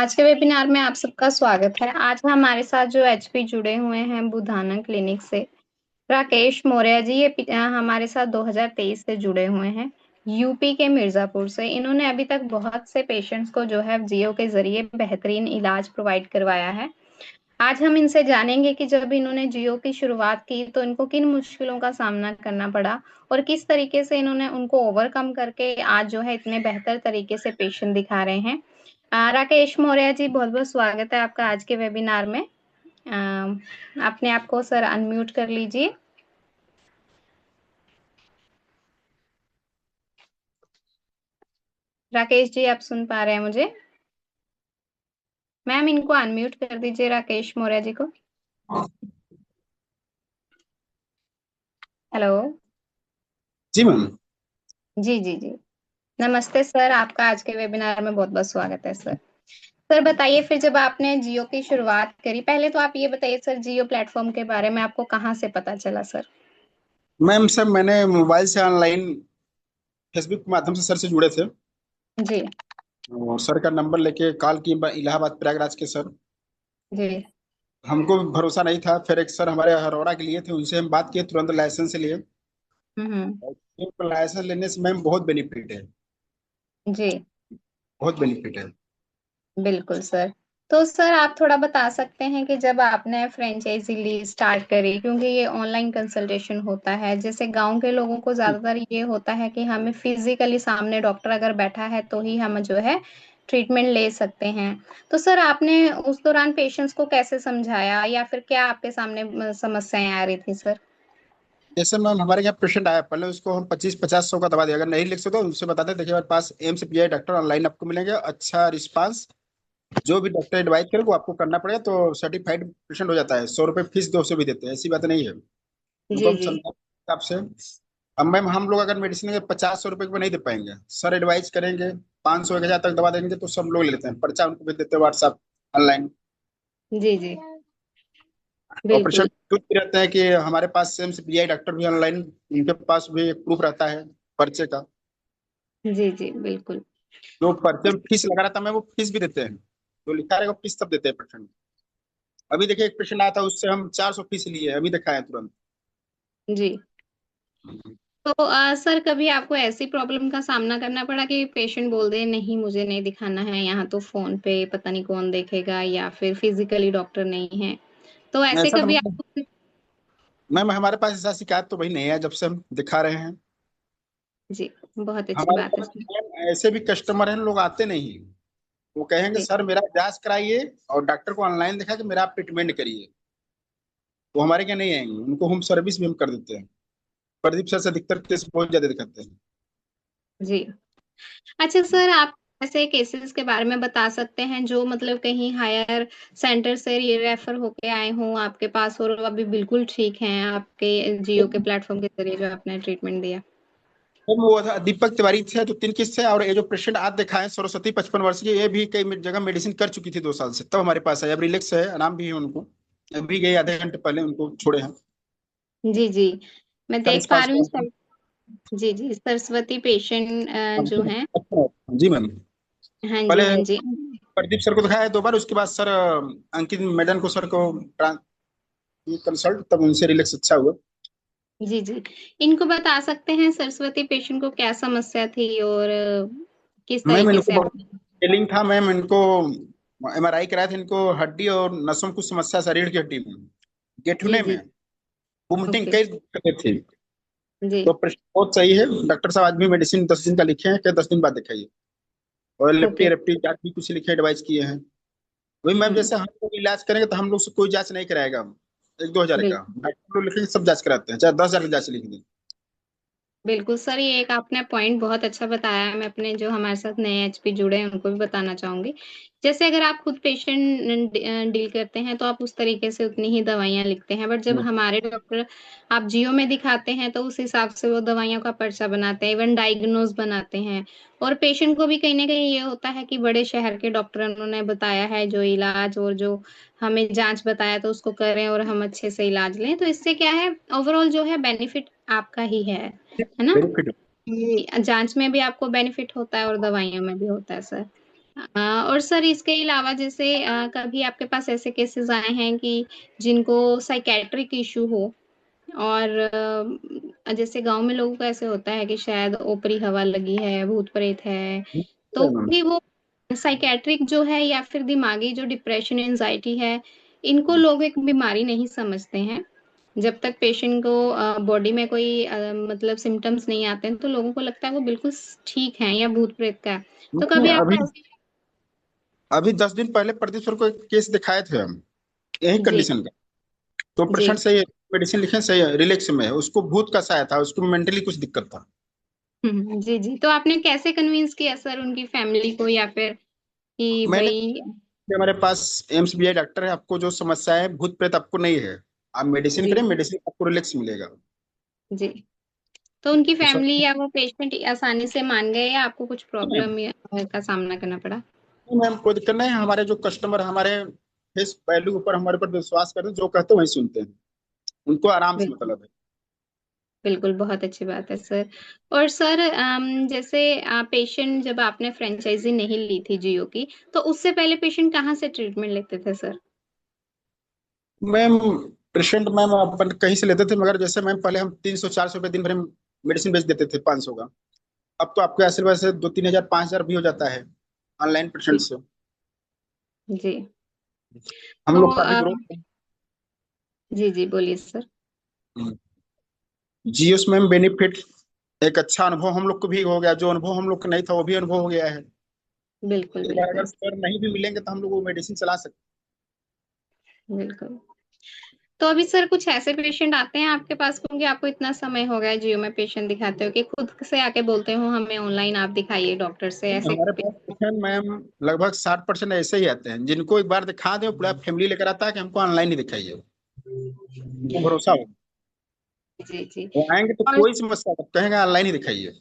आज के वेबिनार में आप सबका स्वागत है। आज हमारे साथ जो एचपी जुड़े हुए हैं बुधाना क्लिनिक से राकेश मौर्य जी, ये हमारे साथ 2023 से जुड़े हुए हैं यूपी के मिर्जापुर से। इन्होंने अभी तक बहुत से पेशेंट्स को जो है जियो के जरिए बेहतरीन इलाज प्रोवाइड करवाया है। आज हम इनसे जानेंगे कि जब इन्होंने जियो की शुरुआत की तो इनको किन मुश्किलों का सामना करना पड़ा और किस तरीके से इन्होंने उनको ओवरकम करके आज जो है इतने बेहतर तरीके से पेशेंट दिखा रहे हैं। राकेश मौर्य जी, बहुत बहुत स्वागत है आपका आज के वेबिनार में। अपने आप को सर अनम्यूट कर लीजिए। राकेश जी, आप सुन पा रहे हैं मुझे? मैम, इनको अनम्यूट कर दीजिए राकेश मौर्य जी को। हेलो। जी मैम। जी जी जी। नमस्ते सर, आपका आज के वेबिनार में बहुत बहुत स्वागत है सर। सर बताइए, फिर जब आपने जियो की शुरुआत करी, पहले तो आप ये बताइए सर, जियो प्लेटफॉर्म के बारे में आपको कहाँ से पता चला सर? मैम सर मैंने मोबाइल से ऑनलाइन फेसबुक के माध्यम से सर से जुड़े थे। जी और सर का नंबर लेके कॉल की इलाहाबाद प्रयागराज के सर। जी। हमको भरोसा नहीं था, फिर एक सर हमारे हरौरा के लिए थे, उनसे हम बात किए, तुरंत लाइसेंस लिए। हम्म। और लाइसेंस लेने से मैम बहुत बेनिफिट है, जी बहुत बेनिफिट है। बिल्कुल सर। तो सर आप थोड़ा बता सकते हैं कि जब आपने फ्रेंचाइजी ली स्टार्ट करी, क्योंकि ये ऑनलाइन कंसल्टेशन होता है, जैसे गांव के लोगों को ज्यादातर ये होता है कि हमें फिजिकली सामने डॉक्टर अगर बैठा है तो ही हम जो है ट्रीटमेंट ले सकते हैं। तो सर आपने उस दौरान पेशेंट्स को कैसे समझाया या फिर क्या आपके सामने समस्याएं आ रही थी सर? जैसे मैम हमारे यहाँ पेशेंट आया, पहले उसको हम 25-50 100 का दवा दिया, अगर नहीं लिख सकते तो उससे बताते देखिए हमारे पास एम्स पीआई डॉक्टर ऑनलाइन आपको मिलेंगे, अच्छा रिस्पांस। जो भी डॉक्टर एडवाइस करे वो आपको करना पड़ेगा, तो सर्टिफाइड पेशेंट हो जाता है। 100 रुपये फीस 200 भी देते हैं, ऐसी बात नहीं है। उनको जी हम जी। समझा आपसे। अब मैम हम लोग अगर मेडिसिन के 50-100 रुपए को नहीं दे पाएंगे, सर एडवाइस करेंगे, 500-1000 तक दवा देंगे तो सब लोग ले लेते हैं, पर्चा उनको भेज देते हैं व्हाट्सएप ऑनलाइन। जी जी ऑपरेशन बिल्कुल। खुद भी रहते हैं कि हमारे पास सेम पीआई डॉक्टर भी ऑनलाइन, उनके पास भी एक प्रूफ रहता है पर्चे का। जी जी बिल्कुल। जो पर्चे में फीस लगा रहता है मैं वो फीस भी देते हैं, जो लिखा रहेगा फीस सब देते हैं पेशेंट। अभी देखिए एक पेशेंट आया था, उससे हम 400 फीस लिए, अभी दिखाए तुरंत। जी। तो सर कभी आपको ऐसी प्रॉब्लम का सामना करना पड़ा कि पेशेंट बोल दे नहीं मुझे नहीं दिखाना है, यहाँ तो फोन पे पता नहीं कौन देखेगा, या फिर फिजिकली डॉक्टर नहीं है, तो ऐसे ऐसा तो कभी मैम, आपको? मैम हमारे पास ऐसा शिकायत तो भाई नहीं है जब से हम दिखा रहे हैं। जी, बहुत अच्छी हमारे बात है पास सर। मैम ऐसे भी कस्टमर हैं, लोग आते नहीं, वो कहेंगे जी सर मेरा जांच कराइए और डॉक्टर को ऑनलाइन दिखा के मेरा आप ट्रीटमेंट करिए। वो हमारे क्या नहीं आएंगे, उनको होम सर्विस भी हम कर देते हैं। प्रदीप सर से अधिकतर केस बहुत ज्यादा दिखाते हैं। जी। अच्छा सर, आप ऐसे केसेस के बारे में बता सकते हैं जो मतलब कहीं हायर सेंटर से ये रेफर होके आए हों आपके पास और अभी बिल्कुल ठीक हैं आपके जियो के प्लेटफॉर्म के जरिए जो आपने ट्रीटमेंट दिया? मैम वो था दीपक तिवारी थे, जो 3 किस्से, और ये जो पेशेंट आज दिखाए सरस्वती 55 वर्ष की, ये भी कई जगह मेडिसिन कर चुकी थी 2 साल से, तब हमारे पास है। अब रिलैक्स है, आराम भी है उनको। अभी गए आधे घंटे पहले उनको छोड़े हैं। जी जी। मैं अच्छा देख पा रिस्पांस रही है हूँ उनको। सर। जी जी, सरस्वती पेशेंट जो हैं। जी मैम। हाँ जी पहले हाँ जी। प्रदीप सर को दिखाया है 2 बार, उसके बाद सर अंकित मैडम को सर को कंसल्ट, तब उनसे रिलैक्स अच्छा हुआ। जी जी। इनको बता सकते हैं सरस्वती पेशेंट को क्या समस्या थी और किस मैम तरीके इनको से बहुत आपने? फीलिंग था मैम, इनको एमआरआई कराया था, इनको हड्डी और नसों में कुछ समस्या, शरीर की हड्डी में, जी गेठुने में जी। Vomiting okay. कई दिक्कतें थी। जी। तो प्रश्न बहुत सही है, डॉक्टर साहब आज भी मेडिसिन 10 दिन का लिखे हैं कि 10 दिन बाद दिखाइए, और लेफ्टी ओके। रेफ्टी जांच भी कुछ लिखे एडवाइस किए हैं। वही मैम, हम्म। जैसे हम लोग इलाज करेंगे तो हम लोग से कोई जांच नहीं कराएगा, 1-2 हजार का बिल्कुल। डॉक्टर लोग लिखेंगे, सब जांच कराते हैं, चाहे 10 हजार की जांच लिख दें। बिल्कुल सर, ये एक आपने पॉइंट बहुत अच्छा बताया है। मैं अपने जो हमारे साथ नए एचपी जुड़े हैं उनको भी बताना चाहूंगी। जैसे अगर आप खुद पेशेंट डील करते हैं तो आप उस तरीके से उतनी ही दवाइयाँ लिखते हैं, बट जब हमारे डॉक्टर आप जियो में दिखाते हैं तो उस हिसाब से वो दवाइयों का पर्चा बनाते हैं, इवन डायग्नोज बनाते हैं। और पेशेंट को भी कहीं ना कहीं ये होता है कि बड़े शहर के डॉक्टर उन्होंने बताया है जो इलाज और जो हमें जांच बताया तो उसको करें और हम अच्छे से इलाज लें, तो इससे क्या है, ओवरऑल जो है बेनिफिट आपका ही है ना? बेनिफिट। जांच में भी आपको बेनिफिट होता है और दवाइयों में भी होता है सर। और सर इसके अलावा जैसे कभी आपके पास ऐसे केसेस आए हैं कि जिनको साइकेट्रिक इशू हो और जैसे गांव में लोगों का ऐसे होता है कि शायद ऊपरी हवा लगी है, भूत प्रेत है, तो मैम। भी वो साइकेट्रिक जो है या फिर दिमागी जो डिप्रेशन एंजाइटी है, इनको लोग एक बीमारी नहीं समझते हैं। जब तक पेशेंट को बॉडी में कोई मतलब सिम्टम्स नहीं आते हैं तो लोगों को लगता है वो बिल्कुल ठीक है या भूत प्रेत का है। तो नहीं, कभी अभी आपका अभी 10 दिन पहले प्रदीप सर को एक केस दिखाए थे हम, यही जी कंडीशन का। तो जी पेशेंट सही है, मेडिसिन लिखे सही है, रिलैक्स में है, उसको भूत का साया था, उसको मेंटली कुछ दिक्कत था। जी जी, तो आपने कैसे कन्विंस किया सर उनकी फैमिली को या फिर कि मैंने, भाई हमारे पास एम्स बी डॉक्टर है, आपको जो समस्या है भूत प्रेत आपको नहीं है, आप मेडिसिन जी करें, मेडिसिन आपको रिलैक्स मिलेगा। जी, तो उनकी तो सर, फैमिली या वो पेशेंट आसानी से मान गए या आपको कुछ प्रॉब्लम का सामना करना पड़ा? मैम कोई दिक्कत नहीं है, हमारे जो कस्टमर हमारे फेस वैल्यू के ऊपर हमारे पर विश्वास करते हैं, जो कहते हैं वही सुनते हैं, उनको आराम से बिल्कुल मतलब है। बिल्कुल, बहुत अच्छी बात है सर। और सर जैसे पेशेंट जब आपने फ्रैंचाइज़ी नहीं ली थी जियो की, तो उससे पहले पेशेंट कहाँ से ट्रीटमेंट लेते थे सर? मैम पेशेंट मैम अपन कहीं से लेते थे, मगर जैसे मैम पहले हम 300 400 रुपये दिन भर में मेडिसिन बेच देते थे, 500 का। अब तो आपके आशीर्वाद से 2 3 हजार 5 हजार भी हो जाता है ऑनलाइन पेशेंट जी, से। जी। हम तो लोग का भी ग्रोथ। जी, जी, बोलिए सर। जियो में बेनिफिट, एक अच्छा अनुभव हम लोग को भी हो गया, जो अनुभव हम लोग को नहीं था वो भी अनुभव हो गया है। बिल्कुल, एक बार अगर बिल्कुल, सर नहीं भी मिलेंगे तो हम लोग वो मेडिसिन चला सकते बिल्कुल। तो अभी सर कुछ ऐसे पेशेंट आते हैं आपके पास क्योंकि आपको इतना समय हो गया है जियो में पेशेंट दिखाते हो कि खुद से आके बोलते हो हमें ऑनलाइन आप दिखाइए डॉक्टर से हैं। ऐसे हमारे पास पेशेंट मैम लगभग 60% ऐसे ही आते हैं, जिनको एक बार दिखा दे पूरा फैमिली लेकर आता है कि हमको ऑनलाइन ही दिखाइए, उनको भरोसा हो। जी, जी। वो आएंगे तो और कोई समस्या नहीं, कहेंगे ऑनलाइन ही दिखाइए।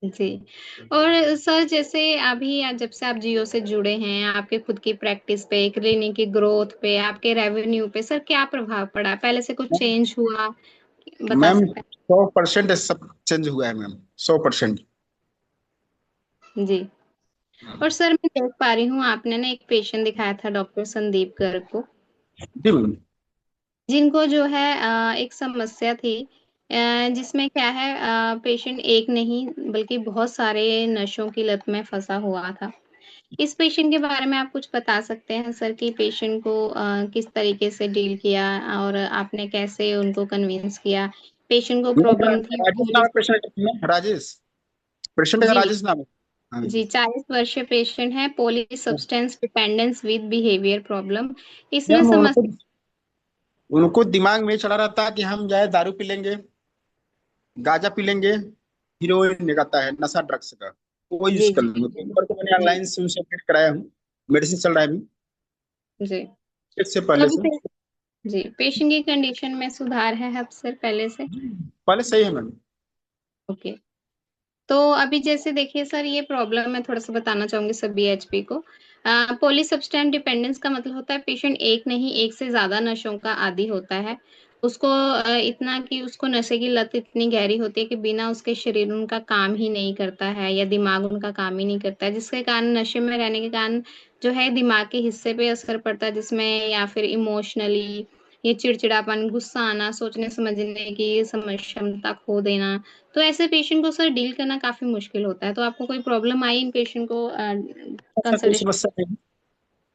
जी। और सर जैसे अभी जब से आप जियो से जुड़े हैं, आपके खुद की प्रैक्टिस पे, क्लिनिक की ग्रोथ पे, आपके रेवेन्यू पे सर क्या प्रभाव पड़ा? पहले से कुछ चेंज हुआ? बता मैम सकते 100% सब चेंज हुआ है मैम, 100%। हैं? जी। और सर मैं देख पा रही हूँ आपने ना एक पेशेंट दिखाया था डॉक्टर संदीप गर्ग को। जी मैम। जिनको जो है एक समस्या थी जिसमें क्या है पेशेंट एक नहीं बल्कि बहुत सारे नशों की लत में फंसा हुआ था। इस पेशेंट के बारे में आप कुछ बता सकते हैं सर कि पेशेंट को किस तरीके से डील किया और आपने कैसे उनको कन्विंस किया? पेशेंट को मैम, प्रॉब्लम थी राजेश नाम है पेशेंट का, राजेश, पेशेंट का जी, राजेश नाम है। हाँ जी 40 वर्षीय पेशेंट है, poly substance dependence with behaviour problem. इसमें मैम उनको समस्या उनको दिमाग में चढ़ा रहता है कि हम जाए दारू पी लेंगे, गांजा पी लेंगे, हीरोइन निकलता है नशा ड्रग्स का, वो यूज जी, कर जी, लेंगे। तो जी, नंबर को मैंने जी, ऑनलाइन से उनसे अपडेट कराया हूँ, मेडिसिन चल रहा है अभी, जी। इससे तो पहले अभी से। जी, पेशेंट की कंडीशन में सुधार है अब सर पहले से? पहले सही है मैम। ओके। तो अभी जैसे देखिए सर ये प्रॉब्लम मैं थोड़ा-सा बताना चाहूँगी सभी एचपी को। पॉली सब्सटेंस डिपेंडेंस का मतलब होता है पेशेंट एक नहीं, एक से ज़्यादा नशों का आदी होता है। उसको इतना कि उसको नशे की लत इतनी गहरी होती है कि बिना उसके शरीर उनका काम ही नहीं करता है या दिमाग उनका काम ही नहीं करता है, जिसके कारण नशे में रहने के कारण जो है दिमाग के हिस्से पे असर पड़ता है जिसमें या फिर इमोशनली ये चिड़चिड़ापन, गुस्सा आना, सोचने-समझने की क्षमता खो देना, तो ऐसे पेशेंट को सर डील करना काफ़ी मुश्किल होता है। तो आपको कोई प्रॉब्लम आई इन पेशेंट को ऐसा कोई कंसल्टेशन समस्या नहीं।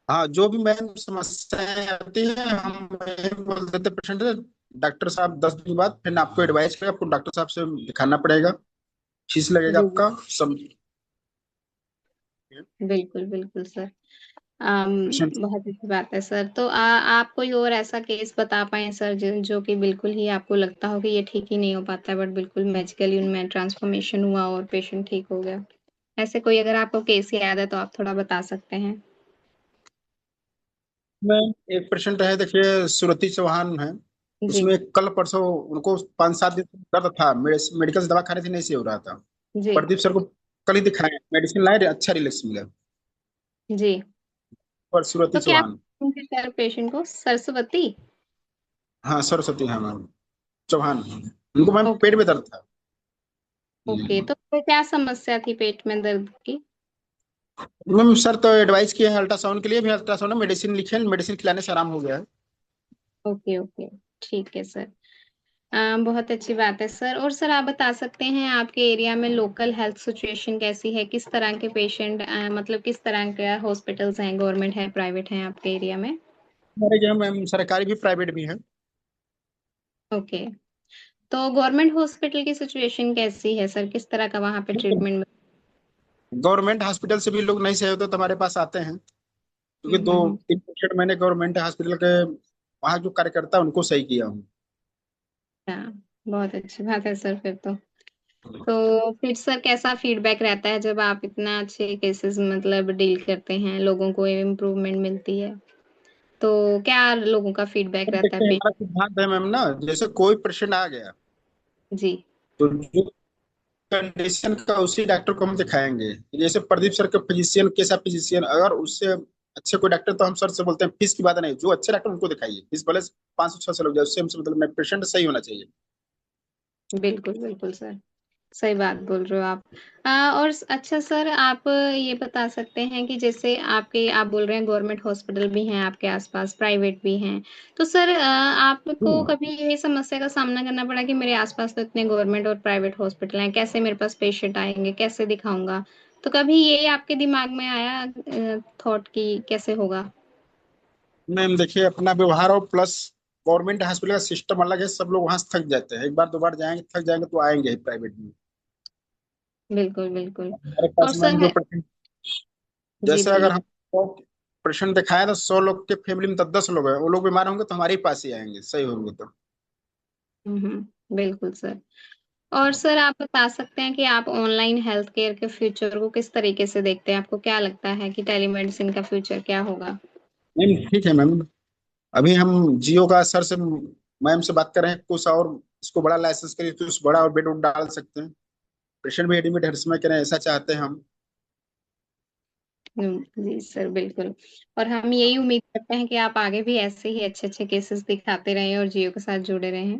हाँ, जो भी मैम समस्याएं आती है हम यही बोल देते पेशेंट से, डॉक्टर साहब 10 दिन बाद फिर आपको एडवाइस करेगा, आपको डॉक्टर साहब से दिखाना पड़ेगा, फीस लगेगा जी, जी। आपका सब। बिल्कुल, बिल्कुल सर। पेशेंट बहुत अच्छी बात है सर। तो आप कोई और ऐसा केस बता पाएँ सर जो कि बिल्कुल ही आपको लगता हो कि ये ठीक ही नहीं हो पाता है बट बिल्कुल मैजिकली उनमें ट्रांसफॉर्मेशन हुआ और पेशेंट ठीक हो गया? ऐसे कोई अगर आपको केस याद है तो आप थोड़ा बता सकते हैं? में एक पेशेंट है, देखिए सुरति चौहान है, जी, उसमें कल परसों उनको 5 7 दिन से दर्द था, मेडिकल से दवा खाने से नहीं सही हो रहा था। जी, प्रदीप सर को कल ही दिखाया, मेडिसिन लाए, अच्छा रिलैक्स मिला। जी। और सुरति तो क्या चौहान। उनके सर पेशेंट को सरस्वती? हाँ सरस्वती, हाँ मैम, चौहान, उनको मैम ओके, पेट में दर्द था। ओके। तो फिर क्या समस्या थी पेट में दर्द की? मैम सर तो एडवाइस किए हैं अल्ट्रासाउंड के लिए भी, अल्ट्रासाउंड मेडिसिन लिखे हैं, मेडिसिन खिलाने से आराम हो गया है। ओके ओके, ठीक है सर। बहुत अच्छी बात है सर। और सर आप बता सकते हैं आपके एरिया में लोकल हेल्थ सिचुएशन कैसी है? किस तरह के पेशेंट मतलब किस तरह के हॉस्पिटल्स हैं, गवर्नमेंट है, प्राइवेट हैं आपके एरिया में? हमारे यहाँ मैम सरकारी भी प्राइवेट भी है। ओके, तो गवर्नमेंट हॉस्पिटल की सिचुएशन कैसी है सर? किस तरह का वहाँ पे ट्रीटमेंट? गवर्नमेंट हॉस्पिटल से भी लोग नहीं सही होते तो हमारे पास आते हैं, क्योंकि दो हम्म। 3 पेशेंट मैंने गवर्नमेंट हॉस्पिटल के वहाँ जो कार्यकर्ता है उनको सही किया हूँ। हाँ, बहुत अच्छी बात है सर फिर तो फिर सर कैसा फीडबैक रहता है जब आप इतना अच्छे केसेस मतलब डील करते हैं, लोगों को इम्प्रूवमेंट मिलती है, तो क्या लोगों का फीडबैक अब रहता है देखिए पे? हमारा सिद्धांत है मैम ना, जैसे कोई पेशेंट आ गया जी। तो जो कंडीशन का उसी डॉक्टर को हम दिखाएंगे। जैसे प्रदीप सर के फिजिशियन, कैसा फिजिशियन, अगर उससे अच्छे कोई डॉक्टर तो हम सर से बोलते हैं फीस की बात नहीं, जो अच्छे डॉक्टर उनको दिखाइए, फीस भले 500 600 लोग जाए, उससे हमसे मतलब नहीं, पेशेंट सही होना चाहिए। बिल्कुल, बिल्कुल सर, सही बात बोल रहे हो आप। और अच्छा सर आप ये बता सकते हैं कि जैसे आपके आप बोल रहे हैं गवर्नमेंट हॉस्पिटल भी हैं आपके आस-पास, प्राइवेट भी हैं। तो सर आपको हम्म। कभी ये समस्या का सामना करना पड़ा कि मेरे आस-पास तो इतने गवर्नमेंट और प्राइवेट हॉस्पिटल हैं, कैसे मेरे पास पेशेंट आएँगे, कैसे दिखाऊँगा? तो कभी ये आपके दिमाग में आया थॉट कि कैसे होगा? मैम देखिए अपना व्यवहार और प्लस गवर्नमेंट हॉस्पिटल का सिस्टम अलग है, सब लोग वहां से थक जाते हैं, एक बार 2 बार जाएंगे थक जाएंगे तो आएंगे ही प्राइवेट में। बिल्कुल, बिल्कुल। हमारे और पास मैम सर जो है पेशेंट, जी, जैसे अगर बोलिए। हम 100 पेशेंट दिखाए तो 100 लोग के फैमिली में 10 10 लोग हैं, वो लोग बीमार होंगे तो हमारे ही पास ही आएंगे सही होंगे तो। हुँ, हुँ। बिल्कुल सर। और सर आप बता सकते हैं कि आप ऑनलाइन हेल्थ केयर के फ्यूचर को किस तरीके से देखते हैं? आपको क्या लगता है कि टेलीमेडिसिन का फ्यूचर क्या होगा? मैम ठीक है मैम, अभी हम जियो का सर से मैम से बात कर रहे हैं, कुछ और इसको बड़ा लाइसेंस करिए तो उस बड़ा और बेड उड डाल सकते हैं। पेशेंट भी एडमिट हर समय करें ऐसा चाहते हैं हम। जी सर, बिल्कुल। और हम यही उम्मीद करते हैं कि आप आगे भी ऐसे ही अच्छे-अच्छे केसेस दिखाते रहें और जियो के साथ जुड़े रहें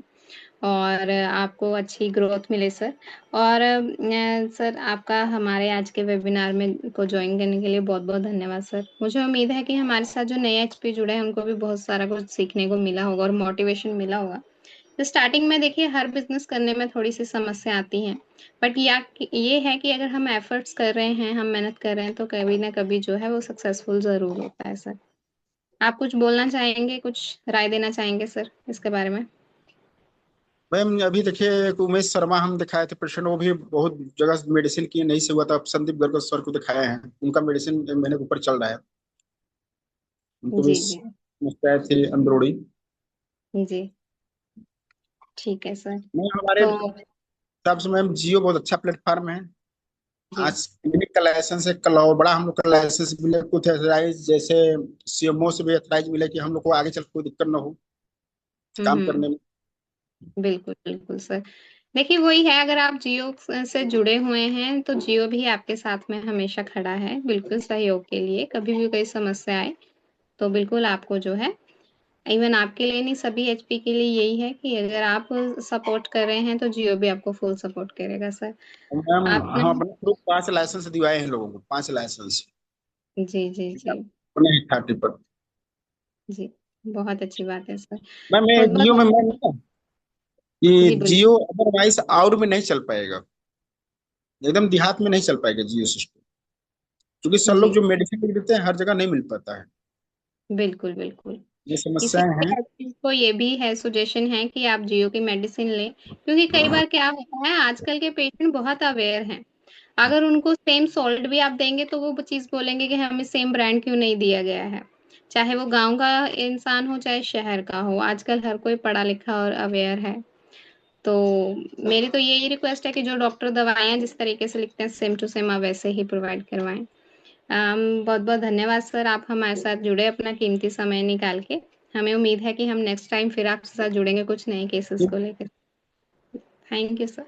और आपको अच्छी ग्रोथ मिले सर। और सर आपका हमारे आज के वेबिनार में को जॉइन करने के लिए बहुत-बहुत धन्यवाद सर। मुझे उम्मीद है कि हमारे साथ जो नए एचपी जुड़े हैं उनको भी बहुत सारा कुछ सीखने को मिला होगा और मोटिवेशन मिला होगा। तो स्टार्टिंग में देखिए हर बिज़नेस करने में थोड़ी-सी समस्या आती हैं, बट या ये है कि अगर हम एफर्ट्स कर रहे हैं, हम मेहनत कर रहे हैं, तो कभी न कभी जो है वो सक्सेसफुल ज़रूर होता है सर। आप कुछ बोलना चाहेंगे, कुछ राय देना चाहेंगे सर इसके बारे में? मैम अभी देखिए एक उमेश शर्मा हम दिखाए थे पेशेंट, वो भी बहुत जगह मेडिसिन किए नहीं से हुआ था, अब संदीप गर्ग सर को दिखाए हैं, उनका मेडिसिन 1 महीने के ऊपर चल रहा है। उनको भी जी, जी। समस्याएं थी अंदरूनी। जी, ठीक है सर। नहीं हमारे तो हिसाब से मैम जियो बहुत अच्छा प्लेटफॉर्म है। जी। आज क्लिनिक का लाइसेंस है, कल और बड़ा हम लोग का लाइसेंस मिले, कुछ एथराइज जैसे सीएमओ से भी एथराइज मिले कि हम लोग को आगे चल कोई दिक्कत ना हो हुँ, काम हुँ। करने में। बिल्कुल, बिल्कुल सर। देखिए वही है अगर आप जियो से जुड़े हुए हैं तो जियो भी आपके साथ में हमेशा खड़ा है, बिल्कुल सहयोग के लिए। कभी भी कोई समस्या आए तो बिल्कुल आपको जो है इवन आपके लिए नहीं सभी एचपी के लिए यही है कि अगर आप सपोर्ट कर रहे हैं तो जियो भी आपको फुल सपोर्ट करेगा सर। मैम आपने हम अपने थ्रू 5 लाइसेंस दिवाए हैं लोगों को, 5 लाइसेंस जी, जी, जी। अपने अथॉरिटी पर। जी, बहुत अच्छी बात है सर। मैम मैं जियो में बहुत-बहुत मैम ना, ये जी, बोलिए। जियो अदरवाइज और में नहीं चल पाएगा, एकदम देहात में नहीं चल पाएगा जियो सिस्टम, क्योंकि सब लोग जी, जो मेडिसिन लिख देते हैं हर जगह नहीं मिल पाता है, बिल्कुल, बिल्कुल। ये समस्याएं हैं। इसीलिए को ये भी है सजेशन है कि आप जियो की मेडिसिन लें, क्योंकि कई बार क्या होता है आजकल के पेशेंट बहुत अवेयर हैं। अगर उनको सेम सॉल्ट भी आप देंगे तो वो चीज़ बोलेंगे कि हमें सेम ब्रांड क्यों नहीं दिया गया है। चाहे वो गाँव का इंसान हो, चाहे शहर का हो, आजकल हर कोई पढ़ा-लिखा और अवेयर है। तो मेरी तो यही रिक्वेस्ट है कि जो डॉक्टर दवाइयाँ जिस तरीके से लिखते हैं सेम टू सेम आप वैसे ही प्रोवाइड करवाएँ। बहुत-बहुत धन्यवाद सर आप हमारे साथ जुड़े अपना कीमती समय निकाल के। हमें उम्मीद है कि हम नेक्स्ट टाइम फिर आपके साथ जुड़ेंगे कुछ नए केसेस को लेकर। Thank you sir.